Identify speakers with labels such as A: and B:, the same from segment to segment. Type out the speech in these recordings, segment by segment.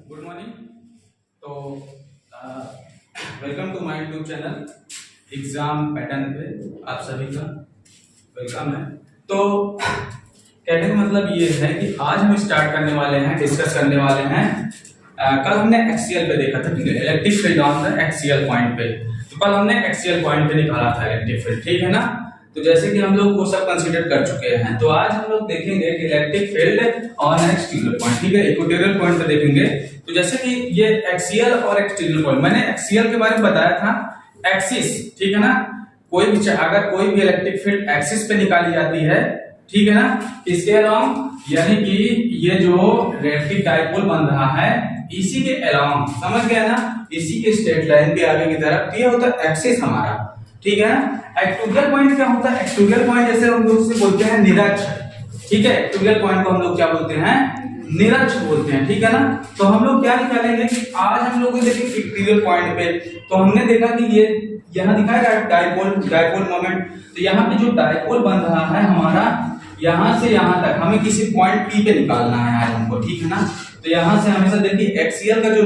A: Good morning. तो welcome to my YouTube channel exam pattern पे आप सभी का वेलकम है। तो कहने का मतलब ये है कि आज हम स्टार्ट करने वाले हैं, डिस्कस करने वाले हैं। कल हमने एक्सीएल पे देखा था, ठीक है, electric field on the XL point पे। तो कल हमने एक्सीएल पॉइंट पे निकाला था इलेक्ट्रिक फील्ड, ठीक है ना। तो जैसे कि हम लोग वो सब कंसीडर कर चुके हैं, तो आज हम लोग देखेंगे कि electric field on exterior point, ठीक है, इक्वेटोरियल पॉइंट पे देखेंगे। तो जैसे कि ये एक्सियल और एक्सटीरियर पॉइंट, मैंने एक्सियल के बारे में बताया था, एक्सिस, ठीक है ना। कोई भी अगर कोई भी इलेक्ट्रिक फील्ड एक्सिस पे निकाली जाती है, ठीक है ना, इसके अलोंग, यानी कि ये जो इलेक्ट्रिक डाइपोल बन रहा है इसी के अलोंग, समझ गया ना, इसी के स्ट्रेट लाइन के आगे की तरफ, ये होता है एक्सिस हमारा, ठीक है ना। एक्टोरियल पॉइंट क्या होता है? एक्टोरियल पॉइंट जैसे हम लोग से बोलते हैं निरक्ष, ठीक है, एक्टोरियल पॉइंट को हम लोग क्या बोलते हैं? निरक्ष बोलते हैं, ठीक है ना। तो हम लोग क्या निकालेंगे कि आज हम लोग देखेंगे एक्टोरियल पॉइंट पे। तो हमने देखा कि ये यहाँ दिखाएगा डाइपोल मोमेंट। तो यहाँ पे जो डाइपोल बन रहा है हमारा, यहाँ से यहाँ तक हमें किसी पॉइंट पी पे निकालना है आज हमको, ठीक है ना। तो यहाँ से हमेशा देखिए एक्सियल का जो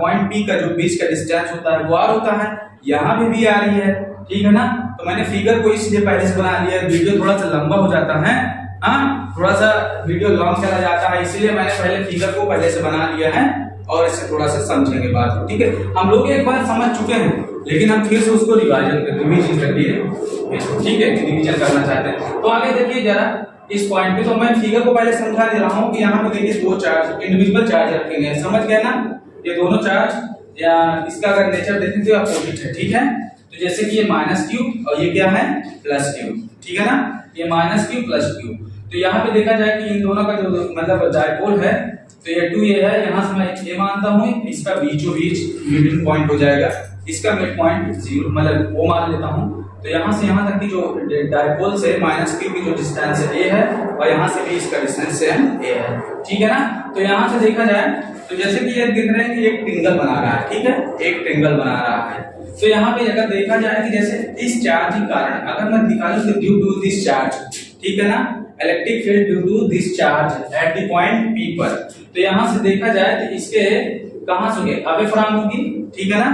A: पॉइंट पी का जो बीच का डिस्टेंस होता है वो आर होता है, यहाँ पे भी आ रही है, ठीक है ना। तो मैंने फिगर को इसलिए पहले से बना लिया, वीडियो थोड़ा सा लंबा हो जाता है, हाँ, थोड़ा सा वीडियो लॉन्ग चला जाता है, इसीलिए मैंने पहले फिगर को पहले से बना लिया है और इससे थोड़ा सा समझेंगे बात को, ठीक है। हम लोग एक बार समझ चुके हैं, लेकिन हम फिर से उसको रिवीजन कर लिए, ठीक है, रिवीजन करना चाहते हैं। तो आगे देखिए जरा इस पॉइंट पे, तो मैं फिगर को पहले समझा दे रहा हूँ कि यहाँ पे देखिए दो चार्ज, इंडिविजुअल चार्ज रखे गए, समझ गए ना। ये दोनों चार्ज या इसका अगर नेचर देखें तो अपोजिट है, ठीक है। तो जैसे कि ये माइनस क्यू और ये क्या है? प्लस क्यू, ठीक है ना। ये माइनस क्यू प्लस क्यू। तो यहाँ पे देखा जाए कि इन दोनों का जो मतलब डाइपोल है, तो ये 2 ये है, यहाँ से मैं ये मानता हूँ इसका बीचों बीच मिडिल पॉइंट हो जाएगा, इसका मिड पॉइंट 0 मतलब वो मान लेता हूँ। तो यहाँ से यहाँ तक की जो डाइपोल से माइनस क्यू की जो डिस्टेंस ए है और यहाँ से भी इसका डिस्टेंस सेम ए है, ठीक है ना। तो यहाँ से देखा जाए तो जैसे कि ये दिख रहे हैं कि एक ट्रिंगल बना रहा है, ठीक है, एक ट्रिंगल बना रहा है। तो यहाँ पे अगर देखा जाए कि जैसे इस चार्ज के कारण अगर मैं निकालूं तो ड्यू टू दिस चार्ज, ठीक है ना, electric field due to this charge at the point P पर। तो यहाँ से देखा जाए तो इसके कहां से होगी? अवे फ्रॉम होगी, ठीक है ना,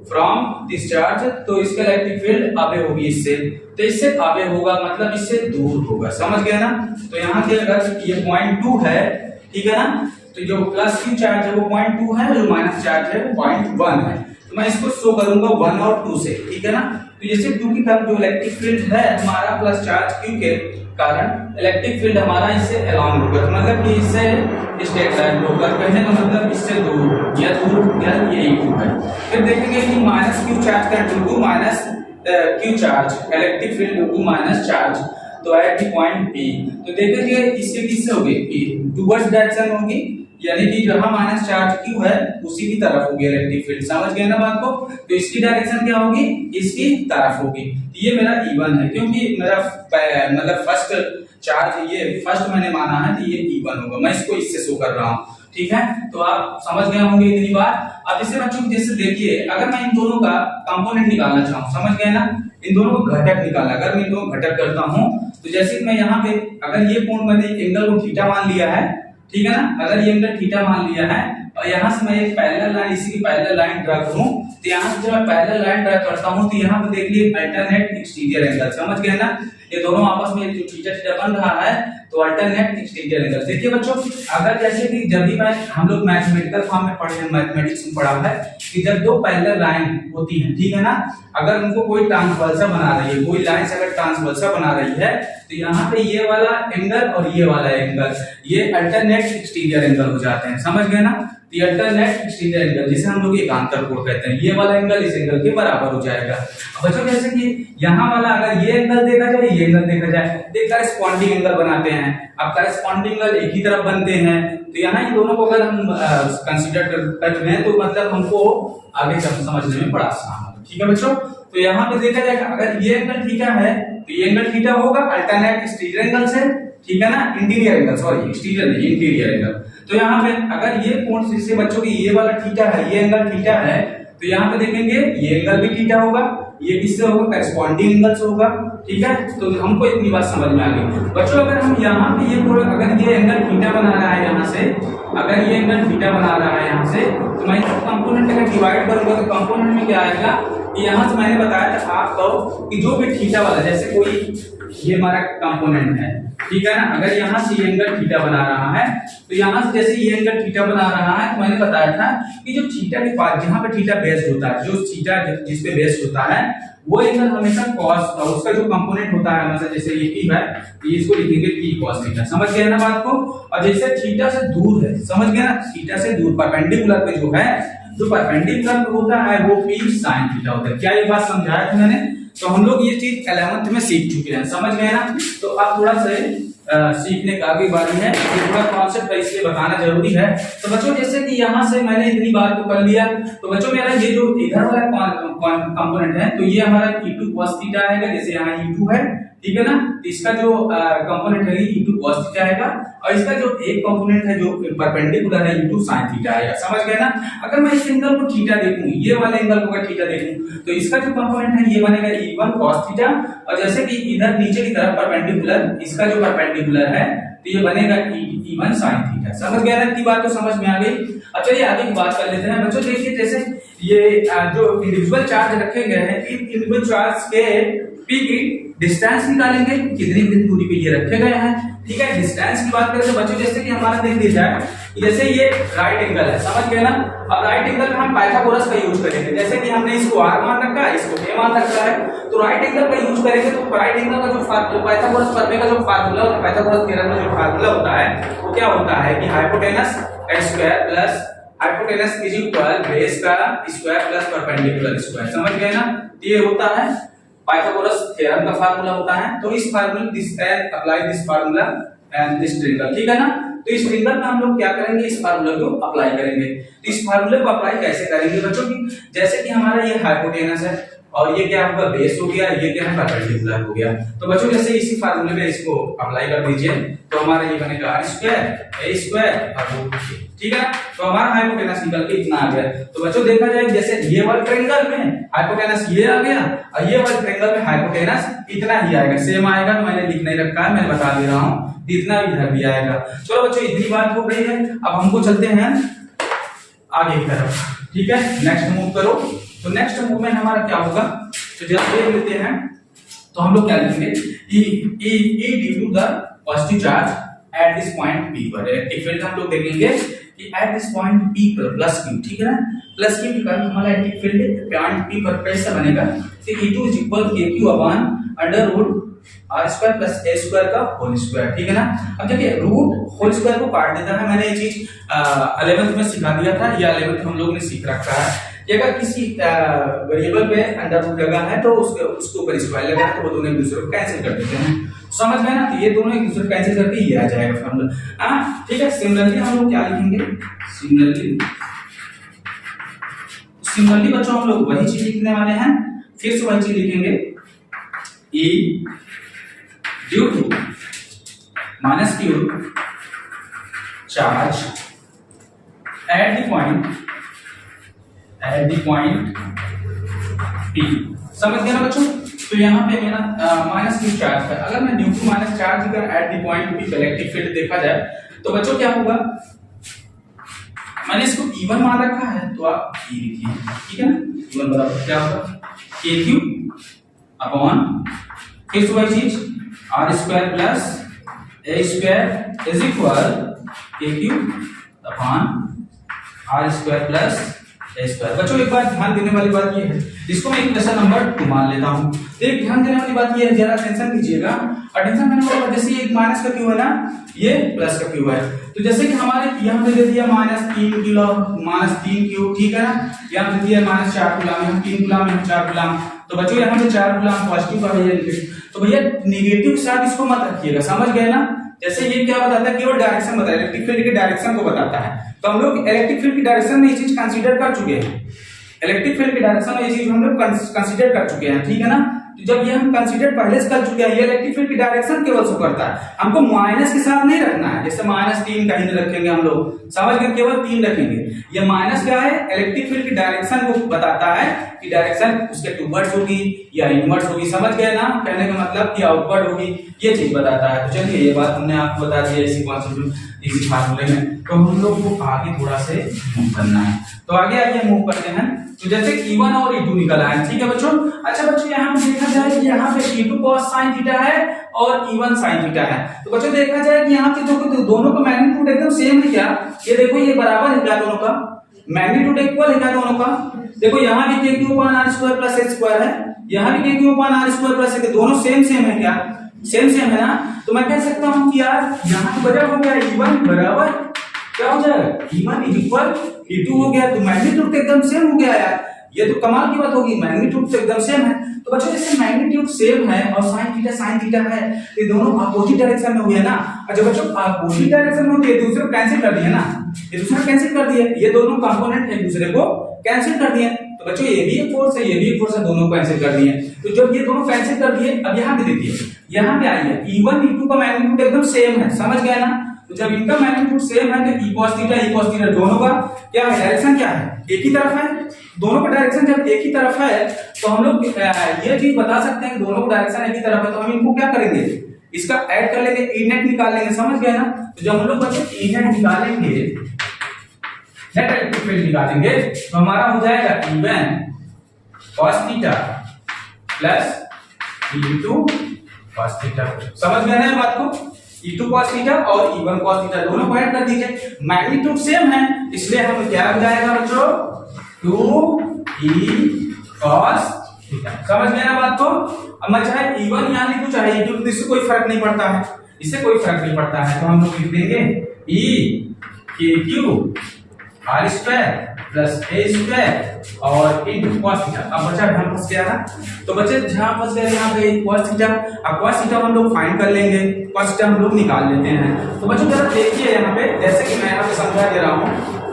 A: फ्रॉम दिस चार्ज। तो इसका इलेक्ट्रिक फील्ड अवे होगी इससे, तो इससे अवे होगा मतलब इससे दूर होगा, समझ गए ना। तो यहाँ के अगर ये पॉइंट 2 है, ठीक है ना, तो जो प्लस क्यू चार्ज है वो पॉइंट 2 है, जो माइनस चार्ज है वो पॉइंट 1 है। तो मैं इसको शो करूंगा 1 और 2 से, ठीक है ना। तो जैसे 2 की तरफ जो इलेक्ट्रिक फील्ड है हमारा प्लस चार्ज क्यू के कारण इलेक्ट्रिक फील्ड हमारा इससे अलोंग होगा, तो मतलब कि इससे स्ट्रेट लाइन होकर कहें तो मतलब इससे दूर या ये 2 है। फिर देखेंगे कि माइनस क्यू चार्ज का due to minus Q charge electric field due to minus charge, तो एट द पॉइंट पी। तो देखेंगे इससे किससे होगी? टुवर्ड्स डायरेक्शन होगी, यानी कि जहां माइनस चार्ज क्यू है उसी की तरफ होगी इलेक्ट्रिक फील्ड, समझ गए ना बात को। तो इसकी डायरेक्शन क्या होगी? इसकी तरफ होगी। ये मेरा E1 है, क्योंकि मेरा मतलब फर्स्ट चार्ज ये फर्स्ट मैंने माना है, तो ये E1 होगा, मैं इसको इससे शो कर रहा हूँ, ठीक है। तो आप समझ गए होंगे इतनी बात। अब इससे बच्चों जैसे देखिए, अगर मैं इन दोनों का कंपोनेंट निकालना चाहूँ, समझ गए ना, इन दोनों को घटक निकालना, अगर मैं इन दोनों घटक करता हूँ तो जैसे मैं यहाँ पे अगर ये कोण मैंने एंगल को थीटा मान लिया है, ठीक है ना, अगर ये एंगल थीटा मान लिया है और यहाँ से मैं एक पैरेलल लाइन, इसी की पैरेलल लाइन ड्रा करूं, तो यहाँ से जब मैं पैरेलल लाइन ड्रा करता हूं तो यहाँ पे देख लीजिए अल्टरनेट एक्सटीरियर एंगल, समझ गए ना। ये दोनों आपस में जो थीटा थीटा बन रहा है तो अल्टरनेट एक्सटीरियर एंगल। देखिए बच्चों, अगर जैसे कि जब भी हम लोग मैथमेटिकल फॉर्म में पढ़े हैं, मैथमेटिक्स में पढ़ा है कि जब दो पैरेलल लाइन होती है, ठीक है ना, अगर उनको कोई ट्रांसवर्सल बना रही है, कोई लाइन अगर ट्रांसवर्सल बना रही है, तो यहाँ पे ये वाला एंगल और ये वाला एंगल ये अल्टरनेट एक्सटीरियर एंगल हो जाते हैं, समझ गए ना। तो अल्टरनेट एक्सटीरियर एंगल जिसे हम लोग एकांतर कोण कहते हैं, ये वाला एंगल इस एंगल के बराबर हो जाएगा। अब बच्चों जैसे कि यहाँ वाला अगर ये एंगल देखा जाए, ये एंगल देखा जाए, तो करेस्पॉन्डिंग एंगल बनाते हैं। अब करेस्पॉन्डिंग एंगल एक ही तरफ बनते हैं, तो यहाँ इन दोनों को अगर हम कंसीडर करते हैं तो मतलब हमको आगे समझने में बड़ा आसान होगा, ठीक है बच्चों। तो यहाँ पे देखा जाएगा अगर ये एंगल थीटा है तो ये एंगल थीटा होगा अल्टरनेट एक्सटीरियर एंगल से, ठीक है ना, इंटीरियर एंगल, सॉरी एक्सटीरियर नहीं इंटीरियर एंगल। तो यहाँ पे अगर ये कोण से बच्चों की ये वाला थीटा है, ये एंगल थीटा है, तो यहाँ पे देखेंगे ये एंगल भी थीटा होगा, ये किससे होगा? करेस्पॉन्डिंग एंगल से होगा, ठीक है। तो हमको इतनी बात समझ में आ गई बच्चों। अगर हम यहाँ पे ये अगर ये एंगल थीटा बना रहा है यहाँ से, अगर ये एंगल थीटा बना रहा है यहाँ से, तो मैं इसको कंपोनेंट अगर डिवाइड करूंगा तो कंपोनेंट में क्या आएगा कि यहाँ से मैंने बताया था आपको कि जो भी थीटा वाला, जैसे कोई ये हमारा कंपोनेंट है, ठीक है ना, अगर यहाँ से ये एंगल थीटा बना रहा है तो यहाँ से जैसे ये एंगल थीटा बना रहा है, तो मैंने बताया था कि जो थीटा के पास जहाँ पे थीटा बेस्ड होता है, जो थीटा जिस पे बेस्ड होता है वो एंगल हमेशा cos, उसका जो कंपोनेंट होता है हमेशा, जैसे ये p है तो इसको लिखेंगे p cos थीटा। समझ गए ना बात को। और जैसे थीटा से दूर है, समझ गए ना, थीटा से दूर परपेंडिकुलर पे जो है, जो परपेंडिकुलर पे होता है वो p sin थीटा होता है। क्या ये बात समझाया था मैंने? तो हम लोग ये चीज 11th में सीख चुके हैं, समझ गए ना। तो अब थोड़ा सा सीखने का आगे बारी है, ये थोड़ा कॉन्सेप्ट है इसलिए बताना जरूरी है। तो बच्चों जैसे कि यहाँ से मैंने इतनी बात तो कर लिया, तो बच्चों मेरा ये जो इधर वाला कंपोनेंट है तो ये हमारा e2 cos थीटा आएगा, जैसे यहाँ e2 है, ठीक है ना, तो इसका जो कंपोनेंट है e2 cos थीटा आएगा, और इसका जो एक कंपोनेंट है जो परपेंडिकुलर है e2 sin थीटा आएगा। समझ गए ना। अगर मैं इस एंगल को थीटा देखूं, ये वाले एंगल को अगर थीटा देखूं, तो इसका जो कंपोनेंट है ये बनेगा e1 cos थीटा, और जैसे कि इधर नीचे की तरफ परपेंडिकुलर, इसका जो परपेंडिकुलर है तो ये बनेगा e1 sin थीटा। समझ गए ना, इतनी बात तो समझ में आ गई। अब चलिए आगे की बात कर लेते हैं बच्चों। देखिए जैसे ये जो इंडिविजुअल चार्ज रखे गए हैं, इन इंडिविजुअल चार्ज के p की डिस्टेंस निकालेंगे, कितनी दूरी पे ये रखे गए हैं, ठीक है। डिस्टेंस की बात करें तो बच्चों जैसे कि हमारा देख लीजिए जैसे ये राइट एंगल है, समझ गए ना। अब राइट एंगल में हम पाइथागोरस का यूज करेंगे, जैसे कि हमने इसको r मान रखा है, इसको a मान रखा है, तो राइट एंगल का यूज करेंगे। तो राइट एंगल का जो पाइथागोरस प्रमेय का जो फार्मूला होता है, पाइथागोरस थ्योरम में जो फार्मूला होता है वो क्या होता है कि hypotenuse square plus hypotenuse is equal base का स्क्वायर प्लस परपेंडिकुलर स्क्वायर। समझ गए ना, ये होता है पाइथागोरस थ्योरम का फार्मूला होता है। तो इस formula this apply this formula and this triangle, ठीक है ना। तो इस ट्रिंगल में हम लोग क्या करेंगे, इस फार्मूला को अप्लाई करेंगे। तो इस फार्मूले को अप्लाई कैसे करेंगे बच्चों की, जैसे कि हमारा ये हाइपोटेनस है और ये क्या आपका बेस हो गया, ये क्या है परपेंडिकुलर हो गया। तो बच्चों जैसे इसी फार्मूले में इसको अप्लाई कर दीजिए, तो हमारा ये बनेगा r स्क्वायर a स्क्वायर और रूट, ठीक है। तो हमारा हाइपोटेनस निकल के इतना आ गया। तो बच्चों देखा जाए जैसे ये वाला ट्रायंगल में हाइपोटेनस ये आ गया और ये वाला ट्रायंगल में हाइपोटेनस इतना ही आएगा, सेम आएगा। तो मैंने लिख नहीं रखा है, मैं बता दे रहा हूं, इतना भी इधर भी आएगा। चलो बच्चों इतनी बात हो गई है, अब हमको चलते हैं आगे की तरफ, ठीक है। नेक्स्ट मूव करो। तो नेक्स्ट मूवमेंट हमारा क्या होगा, तो जब देख लेते हैं तो हम लोग क्या लिखेंगे, e due to the positive charge at this point p पर। इलेक्ट्रिक फील्ड हम लोग देखेंगे कि एट दिस पॉइंट p पर प्लस q, ठीक है ना, प्लस q के कारण हमारा इलेक्ट्रिक फील्ड पॉइंट p पर कैसा बनेगा कि e2 is equal kq upon under root r square plus a square का होल स्क्वायर, ठीक है ना। अब देखिए रूट होल स्क्वायर को काट देता है, मैंने ये चीज 11th में सिखा दिया था, या 11th हम लोग ने सीख रखा है। अगर किसी वेरिएबल पे अंडर रूट लगा है तो उसके ऊपर स्क्वायर लगा है, तो वो दोनों एक दूसरे को कैंसिल कर देते हैं, समझ गए ना। तो ये दोनों एक दूसरे को कैंसिल करके ये आ जाएगा फॉर्मूला, हां ठीक है। सिमिलरली हम लोग क्या लिखेंगे, सिमिलरली बच्चों हम लोग वही चीज लिखने वाले हैं, फिर से वही चीज लिखेंगे, e due to minus q charge at the point P। समझ गए ना बच्चों। तो यहाँ पे मेरा माइनस q चार्ज है, अगर मैं ड्यू टू माइनस चार्ज का eight the point P electric field देखा जाए तो बच्चों क्या होगा, मैंने इसको E1 मान रखा है तो आप E लिखिए, ठीक है ना। E1 बराबर क्या होगा kq अपॉन किस वही चीज r square plus a square is equal kq upon r square plus a square. बच्चों एक बात ध्यान देने वाली बात ये है, इसको मैं इक्वेशन नंबर 2 मान लेता हूं। तो एक ध्यान देने वाली बात ये है, जरा अटेंशन दीजिएगा। अटेंशन करने वाला जैसे ये माइनस का क्यू है ना, ये प्लस का क्यू है, तो जैसे कि हमारे यहाँ पे दे दिया -3 किलो -3 क्यू, ठीक है ना। यहाँ पे दिया -4 कूलम, यहाँ 3 कूलम, यहाँ 4 कूलम। तो बच्चों यहाँ पे 4 कूलम पॉजिटिव का भैया, तो भैया नेगेटिव के साथ इसको मत रखिएगा, समझ गए ना। जैसे ये क्या बताता है, केवल डायरेक्शन बताता है, इलेक्ट्रिक फील्ड की डायरेक्शन को बताता है। तो हम लोग इलेक्ट्रिक फील्ड की डायरेक्शन में ये चीज कंसीडर कर चुके हैं, इलेक्ट्रिक फील्ड की डायरेक्शन में ये चीज हम लोग कंसीडर कर चुके हैं, ठीक है ना। तो जब ये हम कंसीडर पहले से कर चुके हैं, ये इलेक्ट्रिक फील्ड की डायरेक्शन केवल शो करता है, हमको माइनस के साथ नहीं रखना है। जैसे -3 कहीं नहीं रखेंगे हम लोग, समझ गए, केवल 3 रखेंगे। ये माइनस क्या है, इलेक्ट्रिक फील्ड की डायरेक्शन को बताता है कि डायरेक्शन उसके टूवर्ड्स होगी या इनवर्ड्स होगी, समझ गए ना। कहने का मतलब कि आउटवर्ड होगी, ये चीज बताता है। तो चलिए ये बात हमने आपको बता दी इसी कॉन्सेप्ट में। इसी फार्मूले में। तो हम लोग को आगे थोड़ा से मूव करना है, तो आगे आइए मूव करते हैं। तो जैसे E1 और E2 निकल आए, ठीक है बच्चों। अच्छा बच्चों यहाँ पे देखा जाए कि यहाँ पे E2 cos sin थीटा है और E1 sin थीटा है। तो बच्चों देखा जाए कि यहाँ पे दोनों का मैग्नीट्यूड एकदम सेम है क्या? ये देखो ये बराबर है क्या? दोनों का मैग्नीट्यूड इक्वल है क्या दोनों का? देखो यहाँ भी k3/r² + h² है, यहाँ भी k3/r² + h, दोनों सेम है क्या? सेम है ना। तो मैं कह सकता हूँ कि यार यहाँ की वजह हो गया E1 बराबर क्या हो जाएगा? E1 = E2 हो गया। तो मैग्नीट्यूड एकदम सेम हो गया यार, ये तो कमाल की बात होगी, मैग्नीट्यूड तो एकदम सेम है। तो बच्चों जैसे मैग्नीट्यूड सेम है और sin थीटा है, ये दोनों अपोजिट डायरेक्शन में हुए ना। अच्छा बच्चों अपोजिट डायरेक्शन में होते हैं, दूसरे को कैंसिल कर दिए ना, ये दूसरा कैंसिल कर दिए, ये दोनों कंपोनेंट एक दूसरे को कैंसिल कर दिए। तो बच्चों ये भी एक फोर्स है, ये भी एक फोर्स है, दोनों को कैंसिल कर दिए। तो जब ये दोनों कैंसिल कर दिए, अब यहाँ पे देखिए, यहाँ पे आइए E1 E2 का मैग्नीट्यूड एकदम सेम है, समझ गए ना। तो जब इनका मैग्नीट्यूड सेम है तो E cos थीटा दोनों का क्या है? डायरेक्शन क्या है? एक ही तरफ है। दोनों का डायरेक्शन जब एक ही तरफ है तो हम लोग ये चीज बता सकते हैं कि दोनों का डायरेक्शन एक ही तरफ है। तो हम इनको क्या करेंगे? इसका ऐड कर लेंगे, ई नेट निकाल लेंगे, समझ गए ना। तो जब हम लोग बच्चे ई नेट निकालेंगे, नेट इलेक्ट्रिक फील्ड निकालेंगे, तो हमारा हो जाएगा E1 cos theta + E2 cos theta. समझ गए ना बात को? E2 cos थीटा और E1 cos थीटा दोनों को ऐड कर दीजिए, मैग्नीट्यूड सेम है, इसलिए हम क्या हो जाएगा बच्चों? 2E cos theta. समझ गए ना बात को? अब मैं चाहे E1 यहाँ लिखूं चाहे E2, तो इससे कोई फर्क नहीं पड़ता है, इससे कोई फर्क नहीं पड़ता है। तो हम लोग लिख देंगे E KQ r² + a² और इनटू cos थीटा। अब बच्चा ढंग फंस गया ना, तो बच्चे जहां फंस गए यहाँ पे cos थीटा। अब cos थीटा हम लोग फाइंड कर लेंगे, cos थीटा हम लोग निकाल लेते हैं। तो बच्चों जरा देखिए यहाँ पे, जैसे कि मैं यहाँ पे समझा दे रहा हूँ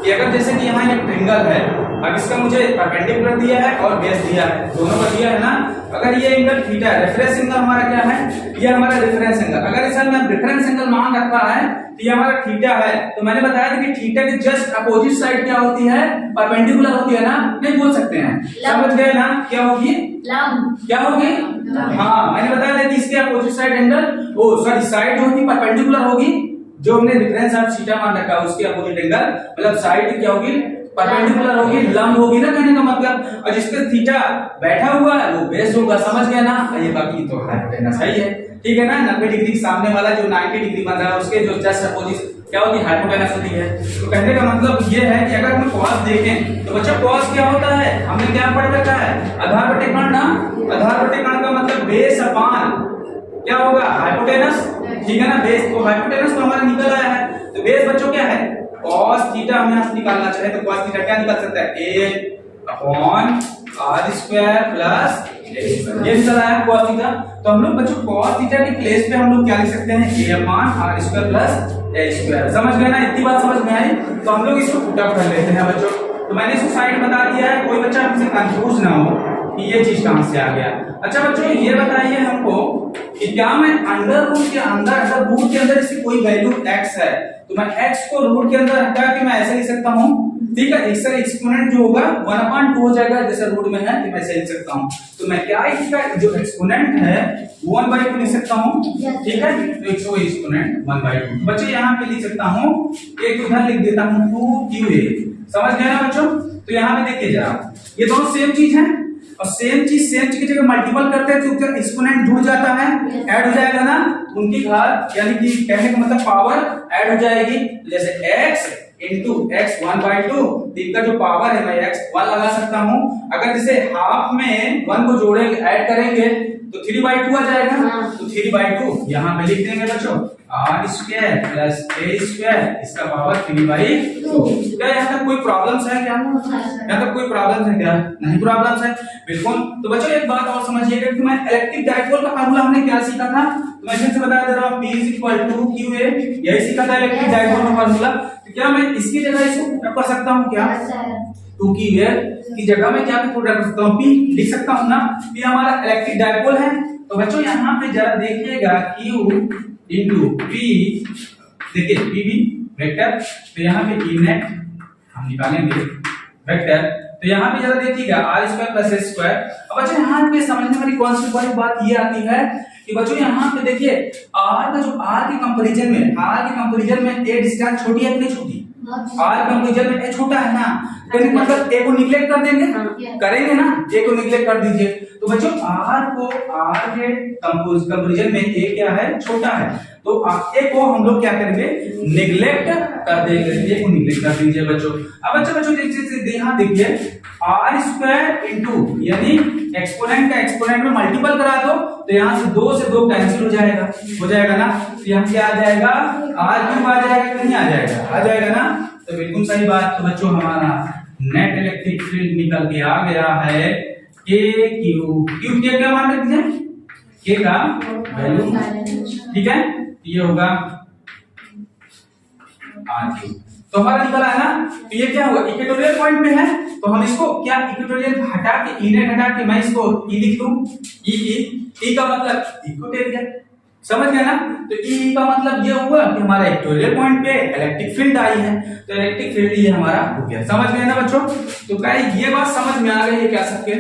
A: कि अगर जैसे कि यहाँ एक ट्रायंगल है, अब इसका मुझे परपेंडिकुलर दिया है और बेस दिया है, दोनों का दिया है ना। अगर ये एंगल थीटा है, रेफरेंस एंगल हमारा क्या है? ये हमारा रेफरेंस एंगल। अगर इसे मैं रेफरेंस एंगल मान रखा है तो ये हमारा थीटा है। तो मैंने बताया था कि थीटा की जस्ट अपोजिट साइड क्या होती है? परपेंडिकुलर होती है ना, नहीं बोल सकते हैं, समझ गए ना? क्या होगी? क्या होगी? हाँ मैंने बताया था कि इसके अपोजिट साइड एंगल, साइड जो होगी परपेंडिकुलर होगी, जो हमने रेफरेंस ऑफ थीटा मान रखा है उसके अपोजिट एंगल, मतलब साइड क्या होगी? परपेंडिकुलर होगी, लंब होगी ना, कहने का मतलब। और जिस पे थीटा बैठा हुआ है वो बेस होगा, समझ गए ना। ये बाकी तो हाइपोटेनस सही है, ठीक है ना। 90 डिग्री के सामने वाला जो 90 डिग्री बन रहा है उसके जो जस्ट अपोजिट क्या होती है? हाइपोटेनस होती है। तो कहने का मतलब ये है कि अगर हम cos देखें तो बच्चा cos क्या होता है? हमने क्या पढ़ रखा है? आधार बटे कर्ण ना। आधार बटे कर्ण का मतलब बेस अपान क्या होगा? हाइपोटेनस, ठीक है ना। बेस तो हाइपोटेनस तो हमारा निकल आया है। तो बेस बच्चों क्या है? cos थीटा हमें यहाँ निकालना चाहे तो cos थीटा क्या निकल सकता है? a/r² + ये निकल आया cos थीटा। तो हम लोग बच्चों cos थीटा के प्लेस पे हम लोग क्या लिख सकते हैं? a/r² + a²। समझ गए ना? इतनी बात समझ में आई। तो हम लोग इसको पुट अप कर लेते हैं बच्चों। तो मैंने इसको साइड बता दिया है, कोई बच्चा हमसे कंफ्यूज ना हो कि ये चीज कहां से आ गया। अच्छा बच्चों ये बताइए हमको कि क्या मैं अंडर रूट के अंदर इसकी कोई वैल्यू x है तो मैं x को रूट के अंदर हटा के मैं ऐसे लिख सकता हूं, ठीक है। इसका एक्सपोनेंट जो होगा 1/2 हो जाएगा, जैसे रूट में है तो मैं ऐसे लिख सकता हूं। तो मैं क्या इसका जो एक्सपोनेंट है 1/2 लिख सकता हूं, ठीक है। तो इसको एक्सपोनेंट 1/2 बच्चे यहाँ पे लिख सकता हूं, एक उधर लिख देता हूं 2qa। समझ गए ना बच्चों? तो यहाँ पे देखिए जरा, ये दोनों सेम चीज है और सेम चीज की जगह मल्टीपल करते हैं तो उसका एक्सपोनेंट जुड़ जाता है, ऐड हो जाएगा ना, उनकी घात यानी कि कहने का मतलब पावर ऐड हो जाएगी। जैसे x into x 1/2, इनका जो पावर है मैं x 1 लगा सकता हूं। अगर जैसे हाफ में 1 को जोड़ेंगे ऐड करेंगे तो 3/2 आ जाएगा। तो 3/2 यहाँ पे लिख देंगे बच्चों r² + a², इसका पावर 3/2। क्या यहाँ तक कोई प्रॉब्लम्स है? क्या यहाँ तक कोई प्रॉब्लम्स है? क्या नहीं प्रॉब्लम्स है, बिल्कुल। तो बच्चों एक बात और समझिएगा कि मैं इलेक्ट्रिक डाइपोल का फार्मूला हमने क्या सीखा था, तो मैं फिर से बता दे रहा हूँ, P = QA, यही सीखा था इलेक्ट्रिक डाइपोल का फार्मूला। तो क्या मैं इसकी जगह इसको पुट कर सकता हूँ? क्या 2QA की जगह में क्या पुट कर सकता हूँ? P लिख सकता हूँ ना। P हमारा इलेक्ट्रिक डाइपोल है। तो बच्चों यहाँ पे जरा देखिएगा Q into P, देखिए P भी वेक्टर, तो यहाँ पे E नेट हम निकालेंगे वेक्टर। तो यहाँ पे जरा देखिएगा r² + a²। अब बच्चों यहाँ पे समझने वाली कौन सी बड़ी बात ये आती है कि बच्चों यहाँ पे देखिए आर का जो आर के कंपैरिजन में ए डिस्टेंस छोटी है कि नहीं छोटी? आर कंपैरिजन में ए छोटा है ना, कहने का मतलब ए को निगलेक्ट कर देंगे, करेंगे ना, ए को निगलेक्ट कर दीजिए। तो बच्चों आर के कंपैरिजन में ए क्या है? छोटा है, तो ए को हम लोग क्या करेंगे? निगलेक्ट कर देंगे, ए को निगलेक्ट कर दीजिए बच्चों। अब बच्चों यहाँ देखिए आर स्क्वायर इंटू यानी एक्सपोनेंट का एक्सपोनेंट में मल्टीपल करा दो तो यहाँ से 2 से 2 कैंसिल हो जाएगा ना, तो यहाँ क्या आ जाएगा? आर क्यूब आ जाएगा कि नहीं आ जाएगा ना, तो बिल्कुल सही बात। तो बच्चों हमारा नेट इलेक्ट्रिक फील्ड निकल के आ गया है के क्यू के क्या मान रखते हैं? के का वैल्यू, ठीक है, ये होगा आर क्यूब। तो हमारा निकला है ना, तो ये क्या होगा? इक्वेटोरियल पॉइंट पे है, तो हम इसको क्या इक्वेटोरियल हटा के ई हटा के मैं इसको ई लिख लूं, ई का मतलब इक्वेटोरियल, समझ गए ना? तो ई का मतलब ये हुआ कि हमारा इक्वेटोरियल पॉइंट पे इलेक्ट्रिक फील्ड आई है, तो इलेक्ट्रिक फील्ड ये हमारा हो गया। समझ गए ना बच्चों? तो गाइस ये बात समझ में आ गई है क्या सबके?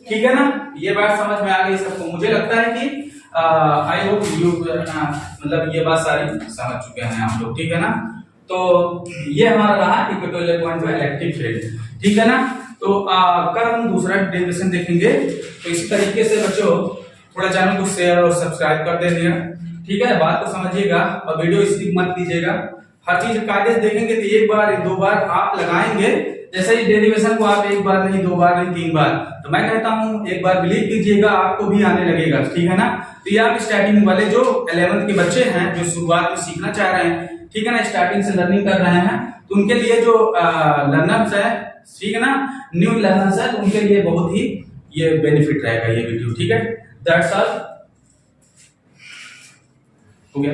A: ठीक है ना, ये बात समझ में आ गई सबको? मुझे लगता है कि आई होप यू मतलब ये बात सारी समझ चुके हैं आप लोग, ठीक है ना? तो ये हमारा रहा इक्वेटोरियल पॉइंट पे इलेक्ट्रिक फील्ड, ठीक है ना? तो कल हम दूसरा डेरिवेशन देखेंगे। तो इसी तरीके से बच्चों थोड़ा चैनल को शेयर और सब्सक्राइब कर दीजिएगा, ठीक है? बात को समझिएगा और वीडियो स्किप मत कीजिएगा। हर चीज कागज देखेंगे तो एक बार 2 बार आप लगाएंगे, जैसे ही डेरिवेशन को आप 1 बार नहीं 2 बार नहीं 3 बार, तो मैं कहता हूँ एक बार बिलीव कीजिएगा, आपको भी आने लगेगा, ठीक है ना? तो ये आप स्टार्टिंग वाले जो 11th के बच्चे हैं जो शुरुआत में सीखना चाह रहे हैं, ठीक है ना, स्टार्टिंग से लर्निंग कर रहे हैं, तो उनके लिए जो लर्नर्स है, ठीक है ना, न्यू लर्नर्स है, तो उनके लिए बहुत ही ये बेनिफिट रहेगा ये वीडियो, ठीक है? दैट्स ऑल, हो गया।